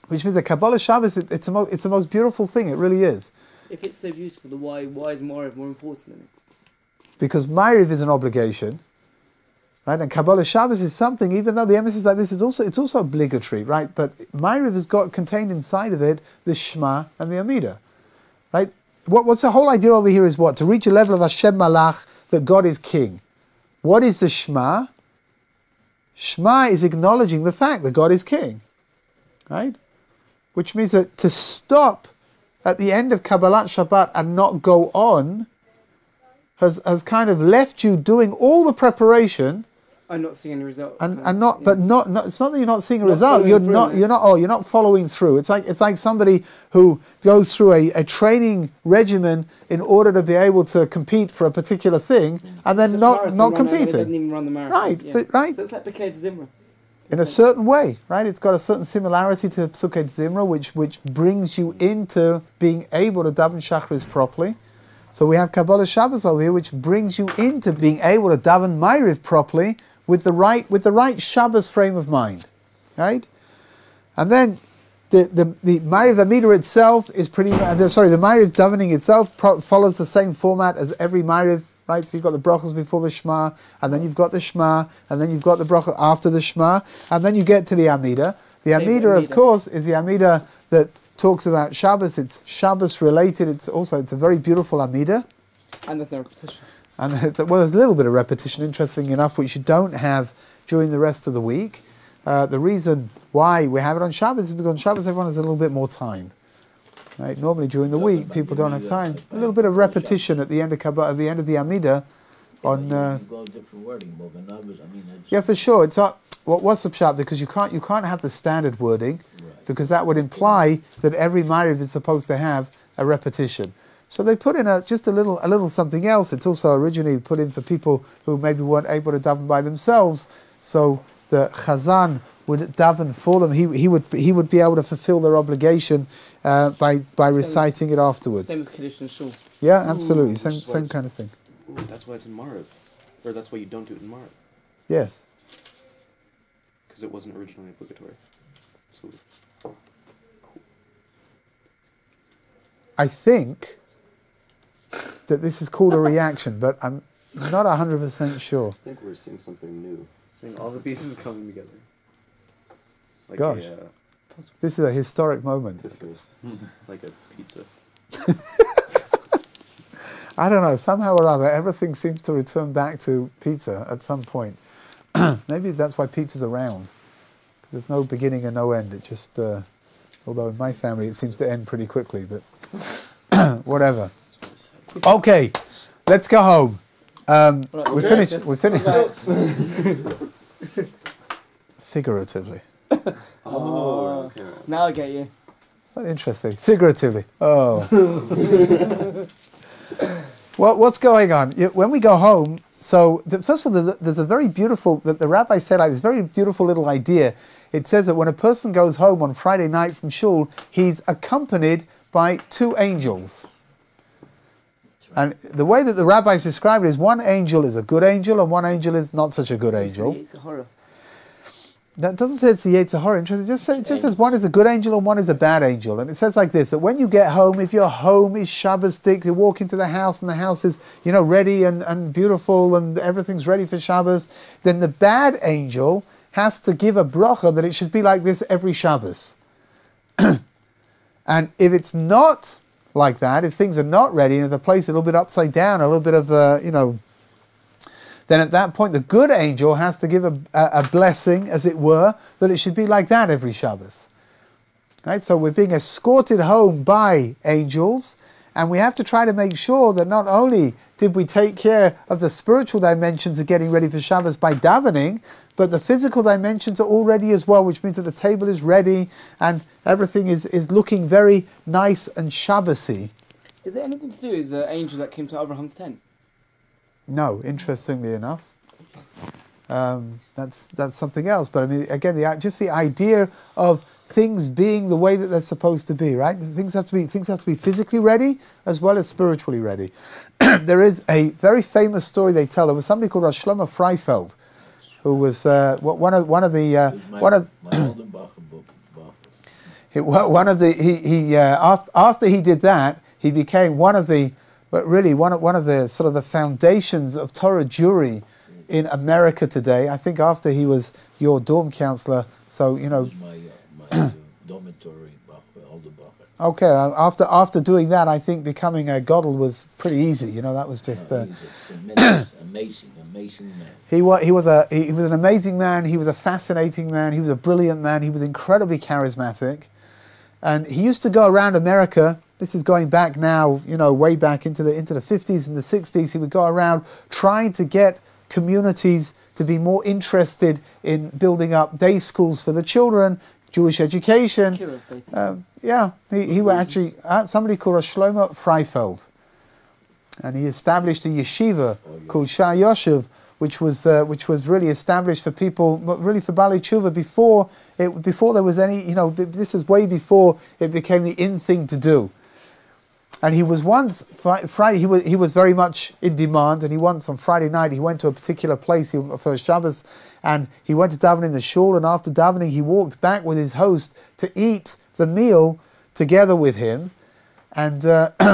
S1: Which means that Kabbalat Shabbat, it's the most beautiful thing. It really is.
S3: If it's so beautiful, then why is Ma'ariv more important than it?
S1: Because Ma'ariv is an obligation, right? And Kabbalat Shabbos is something, even though the emphasis like this is also obligatory, right? But Ma'ariv has got contained inside of it the Shema and the Amidah, right? What's the whole idea over here is what? To reach a level of Hashem Malach, that God is king. What is the Shema? Shema is acknowledging the fact that God is king, right? Which means that to stop at the end of Kabbalat Shabbat and not go on has kind of left you doing all the preparation.
S3: I'm not seeing any result.
S1: But it's not that you're not seeing a result. You're not following through. It's like somebody who goes through a training regimen in order to be able to compete for a particular thing and then not competing.
S3: Doesn't even run the marathon.
S1: Right.
S3: So it's like B'kei Zimra.
S1: In a certain way, right? It's got a certain similarity to Psukei Zimra, which brings you into being able to daven Shachris properly. So we have Kabbalat Shabbat over here, which brings you into being able to daven Ma'ariv properly with the right Shabbos frame of mind, right? And then the Ma'ariv Amidah itself is the Ma'ariv davening itself follows the same format as every Ma'ariv. Right, so you've got the brachas before the Shema, and then you've got the Shema, and then you've got the bracha after the Shema, and then you get to the Amidah. The Amidah, of course, is the Amidah that talks about Shabbos. It's Shabbos related. It's a very beautiful Amidah.
S3: And there's no repetition.
S1: And there's a little bit of repetition, interesting enough, which you don't have during the rest of the week. The reason why we have it on Shabbos is because on Shabbos everyone has a little bit more time. Right? Normally during the week people don't have time. A little bit of repetition at the end of the Amidah on.
S4: You go different wording, but numbers. I mean,
S1: Yeah, for sure. It's not. What's the pshat? Because you can't have the standard wording,
S4: right.
S1: because that would imply that every Ma'ariv is supposed to have a repetition. So they put in just a little something else. It's also originally put in for people who maybe weren't able to daven by themselves. So the Chazan would daven for them. He would be able to fulfill their obligation by reciting it afterwards.
S3: Same as Kiddush and Shul.
S1: Yeah, absolutely.
S2: Ooh,
S1: Same kind of thing.
S2: Ooh, that's why it's in Marav. Or that's why you don't do it in Marav.
S1: Yes.
S2: Because it wasn't originally obligatory. So, cool.
S1: I think that this is called a reaction, but I'm not 100% sure.
S2: I think we're seeing something new. Seeing all the pieces coming together. Like
S1: Gosh. This is a historic moment.
S2: Like a pizza.
S1: I don't know, somehow or other, everything seems to return back to pizza at some point. Maybe that's why pizza's around. There's no beginning and no end. It just, although in my family it seems to end pretty quickly, but whatever. Okay, let's go home. We finished. Figuratively.
S2: Oh, okay.
S3: Now I get you.
S1: Is that interesting? Figuratively. Oh. Well, what's going on? When we go home, first of all, there's a very beautiful, the rabbi said like this very beautiful little idea. It says that when a person goes home on Friday night from shul, he's accompanied by two angels. And the way that the rabbis describe it is one angel is a good angel and one angel is not such a good angel.
S3: It's a horror.
S1: That doesn't say it's the Yetzer Hara. Interesting. It just says one is a good angel and one is a bad angel. And it says like this, that when you get home, if your home is Shabbos-dik, you walk into the house and the house is, ready and beautiful and everything's ready for Shabbos, then the bad angel has to give a bracha that it should be like this every Shabbos. And if it's not like that, if things are not ready and if the place is a little bit upside down, a little bit of, then at that point the good angel has to give a blessing, as it were, that it should be like that every Shabbos. Right? So we're being escorted home by angels, and we have to try to make sure that not only did we take care of the spiritual dimensions of getting ready for Shabbos by davening, but the physical dimensions are all ready as well, which means that the table is ready and everything is looking very nice and Shabbosy.
S3: Is there anything to do with the angel that came to Abraham's tent?
S1: No, interestingly enough. That's something else. But I mean, again, just the idea of things being the way that they're supposed to be, right? Things have to be physically ready as well as spiritually ready. There is a very famous story they tell. There was somebody called Rosh Shlomo Freifeld, who was one of the after he did that, he became one of the sort of the foundations of Torah Jewry in America today. I think after he was your dorm counselor, so
S4: my dormitory older bacher.
S1: Okay, after doing that, I think becoming a godel was pretty easy. That was just
S4: amazing man.
S1: He was an amazing man. He was a fascinating man. He was a brilliant man. He was incredibly charismatic, and he used to go around America. This is going back now, way back into the 50s and the 60s. He would go around trying to get communities to be more interested in building up day schools for the children, Jewish education. He was actually somebody called Rosh Shlomo Freifeld, and he established a yeshiva called Shah Yoshev, which was really established for people, really for Bali Tshuva before there was any, this is way before it became the in thing to do. And he was once Friday. He was very much in demand. And he once on Friday night he went to a particular place for Shabbos, and he went to daven in the shul. And after davening, he walked back with his host to eat the meal together with him. And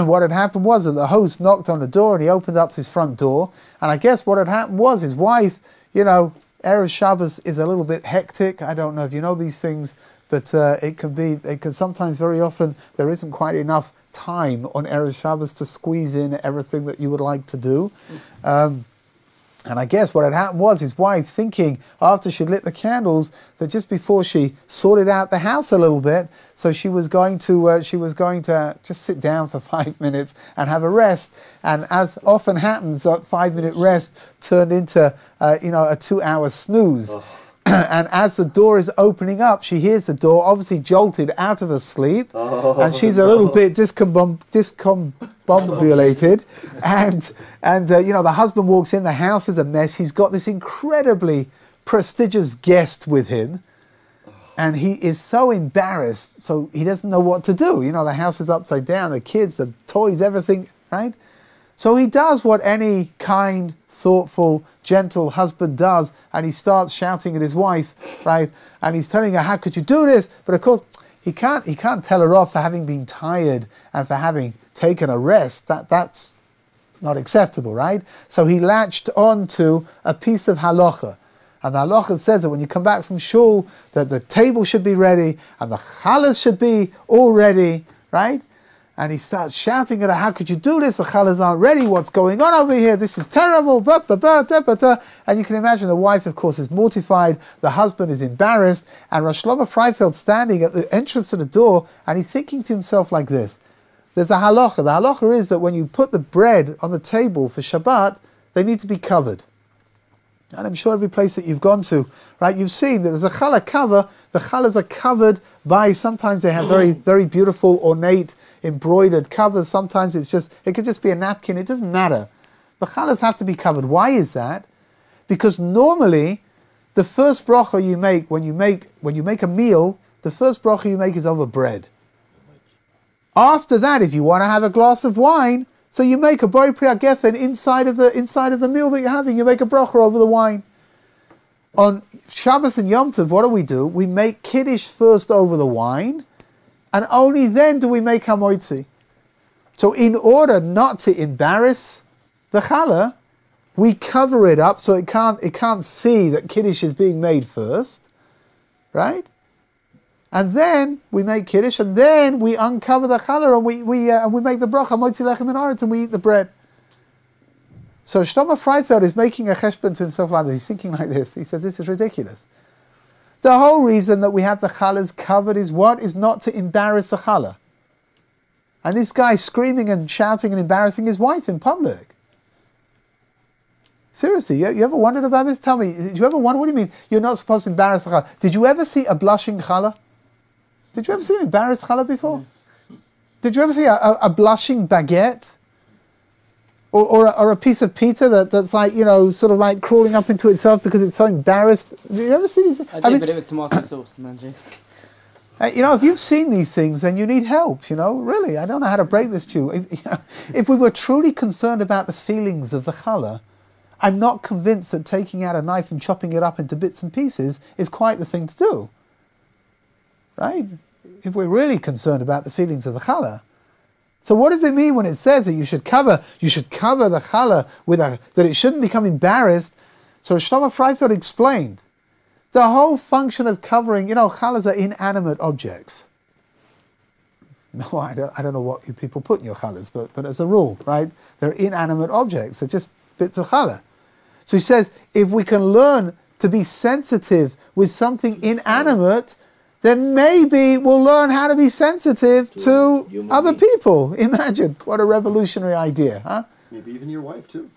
S1: what had happened was that the host knocked on the door, and he opened up his front door. And I guess what had happened was his wife, Erev Shabbos is a little bit hectic. I don't know if you know these things, but it can sometimes, very often, there isn't quite enough time on Erev Shabbos to squeeze in everything that you would like to do. And I guess what had happened was his wife, thinking after she lit the candles that just before she sorted out the house a little bit, so she was going to just sit down for 5 minutes and have a rest. And as often happens, that 5-minute rest turned into a 2-hour snooze.
S2: Oh.
S1: And as the door is opening up, she hears the door, obviously jolted out of her sleep, and she's a little bit discombobulated. And the husband walks in, the house is a mess. He's got this incredibly prestigious guest with him, and he is so embarrassed, so he doesn't know what to do. The house is upside down, the kids, the toys, everything, right? So he does what any kind, thoughtful, gentle husband does, and he starts shouting at his wife, right? And he's telling her, how could you do this? But of course, he can't tell her off for having been tired and for having taken a rest. That's not acceptable, right? So he latched on to a piece of halacha. And the halacha says that when you come back from shul, that the table should be ready and the challahs should be all ready, right? And he starts shouting at her, how could you do this? The challahs aren't ready. What's going on over here? This is terrible. And you can imagine the wife, of course, is mortified. The husband is embarrassed. And Rosh Shlomo Freifeld standing at the entrance to the door, and he's thinking to himself like this. There's a halacha. The halacha is that when you put the bread on the table for Shabbat, they need to be covered. And I'm sure every place that you've gone to, right, you've seen that there's a challah cover. The challahs are covered by, sometimes they have very, very beautiful, ornate, embroidered covers. Sometimes it could just be a napkin. It doesn't matter. The challahs have to be covered. Why is that? Because normally, the first bracha you make, when you make a meal, the first bracha you make is over bread. After that, if you want to have a glass of wine, so you make a bori priya gefen inside of the meal that you're having. You make a bracha over the wine. On Shabbos and Yom Tov, what do? We make kiddush first over the wine, and only then do we make hamoitzi. So in order not to embarrass the challah, we cover it up so it can't see that kiddush is being made first, right? And then we make kiddush, and then we uncover the challah, and we make the bracha moitzi lechem and aretz, and we eat the bread. So Shlomo Freifeld is making a cheshbon to himself like this. He's thinking like this. He says, this is ridiculous. The whole reason that we have the challahs covered is what? Is not to embarrass the challah. And this guy screaming and shouting and embarrassing his wife in public. Seriously, you ever wondered about this? Tell me, did you ever wonder, what do you mean you're not supposed to embarrass the challah? Did you ever see a blushing challah? Did you ever see an embarrassed challah before? Did you ever see a blushing baguette? Or a piece of pizza that's like, sort of like crawling up into itself because it's so embarrassed? Did you ever see these?
S3: I did, but it was tomato sauce, man.
S1: If you've seen these things, then you need help, really. I don't know how to break this to you. If we were truly concerned about the feelings of the challah, I'm not convinced that taking out a knife and chopping it up into bits and pieces is quite the thing to do. Right? If we're really concerned about the feelings of the challah. So what does it mean when it says that you should cover the challah that it shouldn't become embarrassed? So Shlomo Freifeld explained the whole function of covering, challahs are inanimate objects. No, I don't know what you people put in your challahs, but as a rule, right? They're inanimate objects. They're just bits of challah. So he says, if we can learn to be sensitive with something inanimate, then maybe we'll learn how to be sensitive to other people. Imagine, what a revolutionary idea, huh?
S2: Maybe even your wife, too.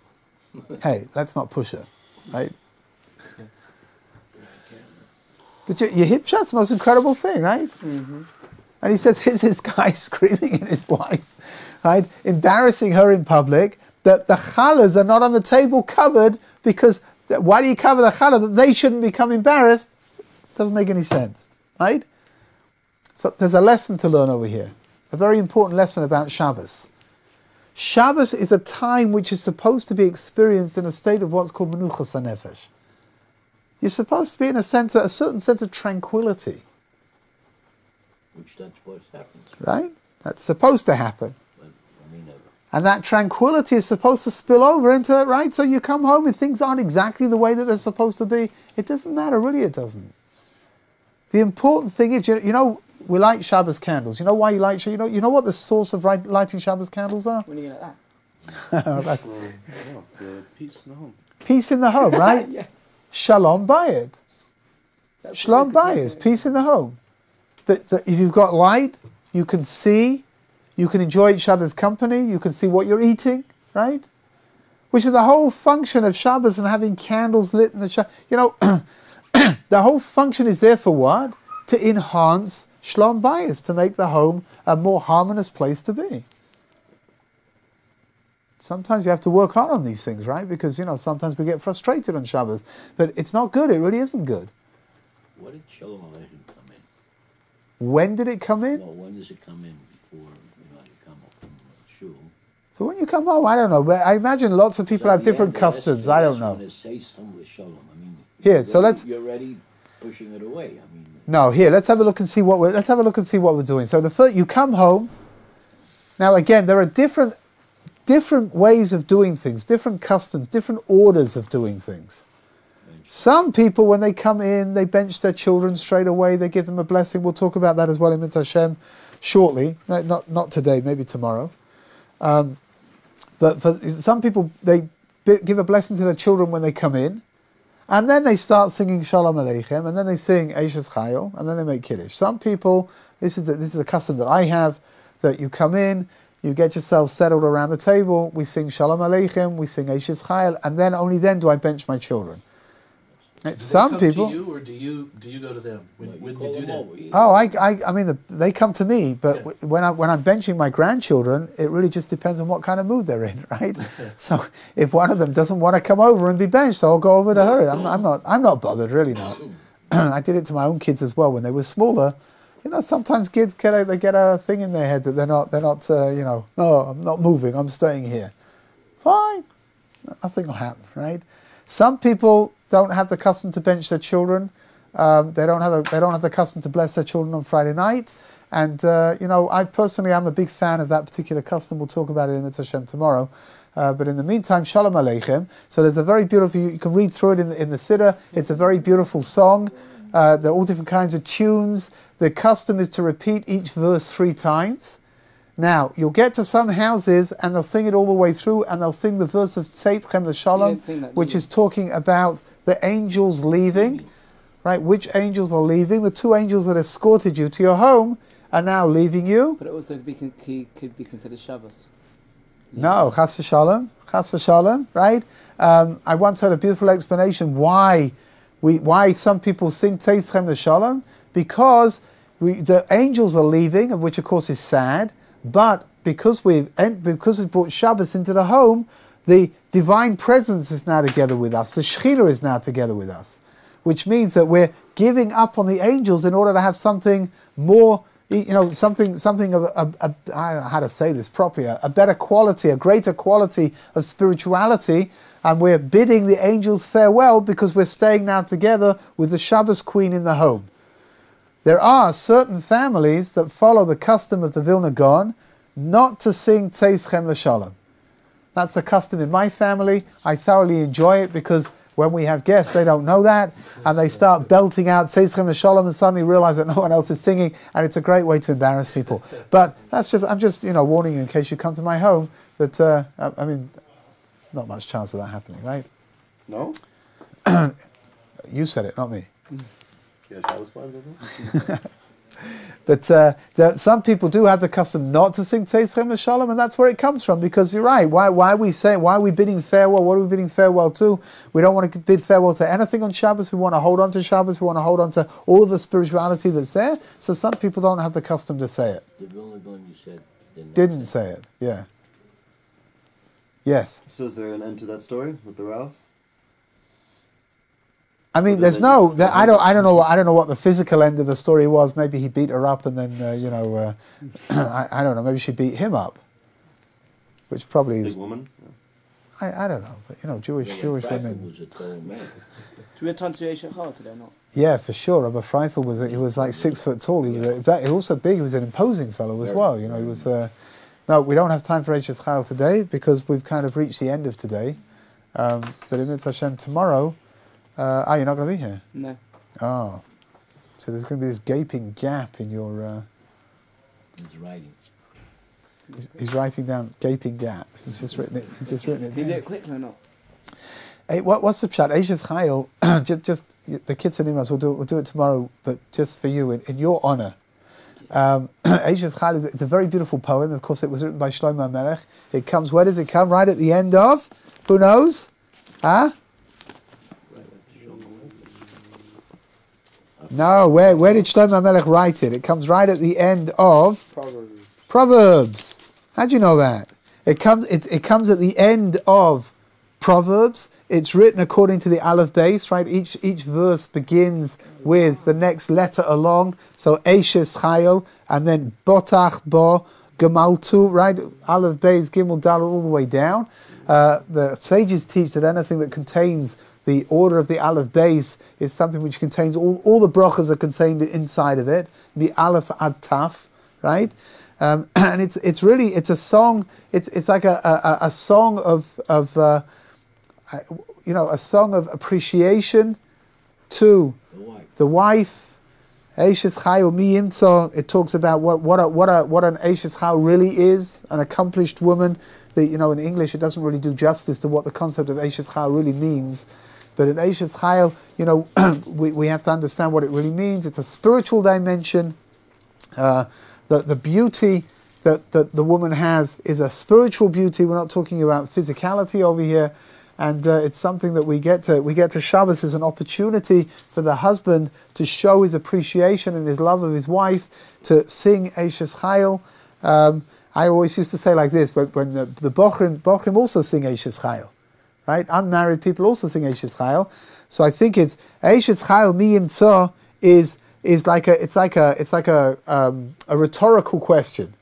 S1: Hey, let's not push her, right? But your hip shot's the most incredible thing, right? Mm-hmm. And he says, here's this guy screaming at his wife, right? Embarrassing her in public, that the challahs are not on the table covered because, why do you cover the challah? That they shouldn't become embarrassed? Doesn't make any sense. Right? So there's a lesson to learn over here. A very important lesson about Shabbos. Shabbos is a time which is supposed to be experienced in a state of what's called menuchas hanefesh. You're supposed to be in a certain sense of tranquility.
S4: Which that's what happens.
S1: Right? That's supposed to happen.
S4: But, never.
S1: And that tranquility is supposed to spill over into, right? So you come home and things aren't exactly the way that they're supposed to be. It doesn't matter, really it doesn't. The important thing is, we light Shabbos candles. You know why you light? You know what the source of lighting Shabbos candles are?
S3: When are you like that?
S2: The peace in the home.
S1: Peace in the home, right?
S3: Yes.
S1: Shalom bayit.
S3: That's
S1: Shalom
S3: what
S1: bayit
S3: it
S1: is peace in the home. That if you've got light, you can see, you can enjoy each other's company, you can see what you're eating, right? Which is the whole function of Shabbos and having candles lit in the Shabbos. You know, the whole function is there for what? To enhance Shalom bayit, to make the home a more harmonious place to be. Sometimes you have to work hard on these things, right? Because, you know, sometimes we get frustrated on Shabbos. But it's not good. It really isn't good.
S4: What did Shalom Aleichem come in?
S1: When did it come in?
S4: Well, when does it come in before, you come up from shul?
S1: So when you come home, I don't know. But I imagine lots of people have different customs. I don't know.
S4: When it says something with Shalom, I mean,
S1: Here, so let's...
S4: You're already pushing it away. I mean...
S1: No, here, let's have a look and see what we're doing. So the first, you come home. Now again, there are different ways of doing things, different customs, different orders of doing things. Some people, when they come in, they bench their children straight away. They give them a blessing. We'll talk about that as well in Mitzvah Hashem shortly. Not today, maybe tomorrow. But for some people, they give a blessing to their children when they come in. And then they start singing Shalom Aleichem, and then they sing Eishes Chayil, and then they make Kiddush. Some people, this is a custom that I have, that you come in, you get yourself settled around the table, we sing Shalom Aleichem, we sing Eishes Chayil, and then only then do I bench my children. Some people.
S5: Do they come to you, or do you go to them when you do that?
S1: Oh, I mean, they come to me, but
S5: Yeah.
S1: when I'm benching my grandchildren, it really just depends on what kind of mood they're in, right? So if one of them doesn't want to come over and be benched, I'll go over to her. I'm not bothered, really not. I did it to my own kids as well when they were smaller. You know, sometimes kids get a thing in their head that they're not no, I'm not moving, I'm staying here. Fine, nothing will happen, right? Some people don't have the custom to bench their children. They don't have the custom to bless their children on Friday night. And I personally am a big fan of that particular custom. We'll talk about it in Mitzvah Hashem tomorrow. But in the meantime, Shalom Aleichem. So there's a very beautiful. You can read through it in the Siddur. It's a very beautiful song. There are all different kinds of tunes. The custom is to repeat each verse 3 times. Now, you'll get to some houses and they'll sing it all the way through, and they'll sing the verse of Tzeit L'Shalom, which is talking about the angels leaving, right? Which angels are leaving? The 2 angels that escorted you to your home are now leaving you.
S3: But it also could be considered Shabbos.
S1: No, Chas v'Shalom, right? I once heard a beautiful explanation why some people sing Tzeit L'Shalom, because the angels are leaving, which of course is sad. But because we brought Shabbos into the home, the divine presence is now together with us. The Shekhinah is now together with us, which means that we're giving up on the angels in order to have something more, something of I don't know how to say this properly, a better quality, a greater quality of spirituality, and we're bidding the angels farewell because we're staying now together with the Shabbos queen in the home. There are certain families that follow the custom of the Vilna Gaon not to sing Tzeit L'Shalom. That's the custom in my family. I thoroughly enjoy it because when we have guests, they don't know that, and they start belting out Tzeit L'Shalom and suddenly realize that no one else is singing, and it's a great way to embarrass people. But I'm just warning you in case you come to my home that not much chance of that happening, right?
S2: No?
S1: You said it, not me.
S2: Yeah, Shabbos plans, I think.
S1: But some people do have the custom not to sing Tzeit L'Shalom, and that's where it comes from. Because you're right. Why are we bidding farewell? What are we bidding farewell to? We don't want to bid farewell to anything on Shabbos. We want to hold on to Shabbos. We want to hold on to all of the spirituality that's there. So some people don't have the custom to say it.
S4: The Vilna Gaon, you said,
S1: Didn't say it. Yeah. Yes.
S2: So is there an end to that story with the Rav?
S1: I mean, there's no. I don't know what the physical end of the story was. Maybe he beat her up, and then I don't know. Maybe she beat him up, which probably is.
S2: Big woman.
S1: I don't know, but Jewish women.
S3: Do we have time to do Eishes Chayil today or not?
S1: Yeah, for sure. Rabbi Lauffer was like 6 foot tall. He was also big. He was an imposing fellow as well. He was. No, we don't have time for Eishes Chayil today because we've kind of reached the end of today. But in Mitzvah Hashem tomorrow. You're not going to be here?
S3: No.
S1: Oh. So there's going to be this gaping gap in your...
S4: He's writing.
S1: He's writing down gaping gap. He's just written it.
S3: Did you do it quickly or not?
S1: Hey, what's the pshat? Eishes Chayil, just the kids and Nimas, we'll do it tomorrow, but just for you, in your honor. Eishes Chayil, it's a very beautiful poem. Of course, it was written by Shlomo HaMelech. It comes, where does it come? Right at the end of? Who knows? Huh? No, where did Shlomo HaMelech write it? It comes right at the end of Proverbs. How do you know that? It comes at the end of Proverbs. It's written according to the Aleph base, right? Each verse begins with the next letter along. So Eishes Chayil, and then Botach Bo Gemaltu, right? Aleph base Gimel Dal all the way down. The sages teach that anything that contains the order of the Aleph base is something which contains all the brachas are contained inside of it. The Aleph ad Taf, right? And it's a song. It's like a song of a song of appreciation to the wife. Eishes Chayil mi yimtza. It talks about what an Eishes Chayil really is, an accomplished woman. That, in English it doesn't really do justice to what the concept of Eishes Chayil really means. But in Eishes Chayil, we have to understand what it really means. It's a spiritual dimension. The beauty that the woman has is a spiritual beauty. We're not talking about physicality over here. And it's something that we get to Shabbos as an opportunity for the husband to show his appreciation and his love of his wife, to sing Eishes Chayil. I always used to say like this, but when the Bochrim also sing Eishes Chayil, right? Unmarried people also sing Eishes Chayil. So I think it's Eishes Chayil mi yimtza is like a rhetorical question.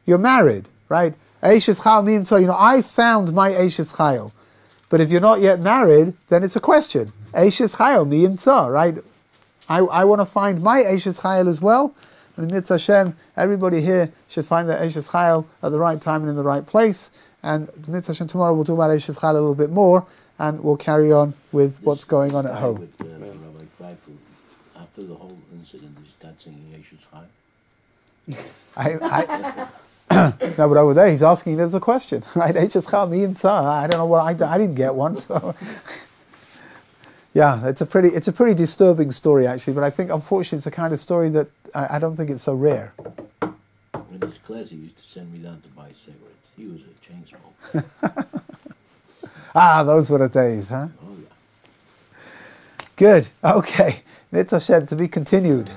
S1: You're married, right? Eishes Chayil mi yimtza. I found my Eishes Chayil. But if you're not yet married, then it's a question. Eishes Chayil mi yimtza, right? I want to find my Eishes Chayil as well. And Mitzvah Hashem, everybody here should find their Eishes Chayil at the right time and in the right place. And Mitzvah Hashem, tomorrow we'll talk about Eishes Chayil a little bit more, and we'll carry on with what's going on at home.
S4: With Rabbi Lauffer, after the whole incident, he started singing Eishes Chayil.
S1: No, but over there he's asking us a question, right? Eishes Chayil mi yimtza. I don't know what I didn't get one. So yeah, it's a pretty disturbing story actually. But I think unfortunately it's the kind of story that I don't think it's so rare.
S4: In his class, he used to send me down to buy cigarettes. He was a chain smoker.
S1: Those were the days, huh?
S4: Oh yeah.
S1: Good. Okay. Mitzvah Hashem, to be continued.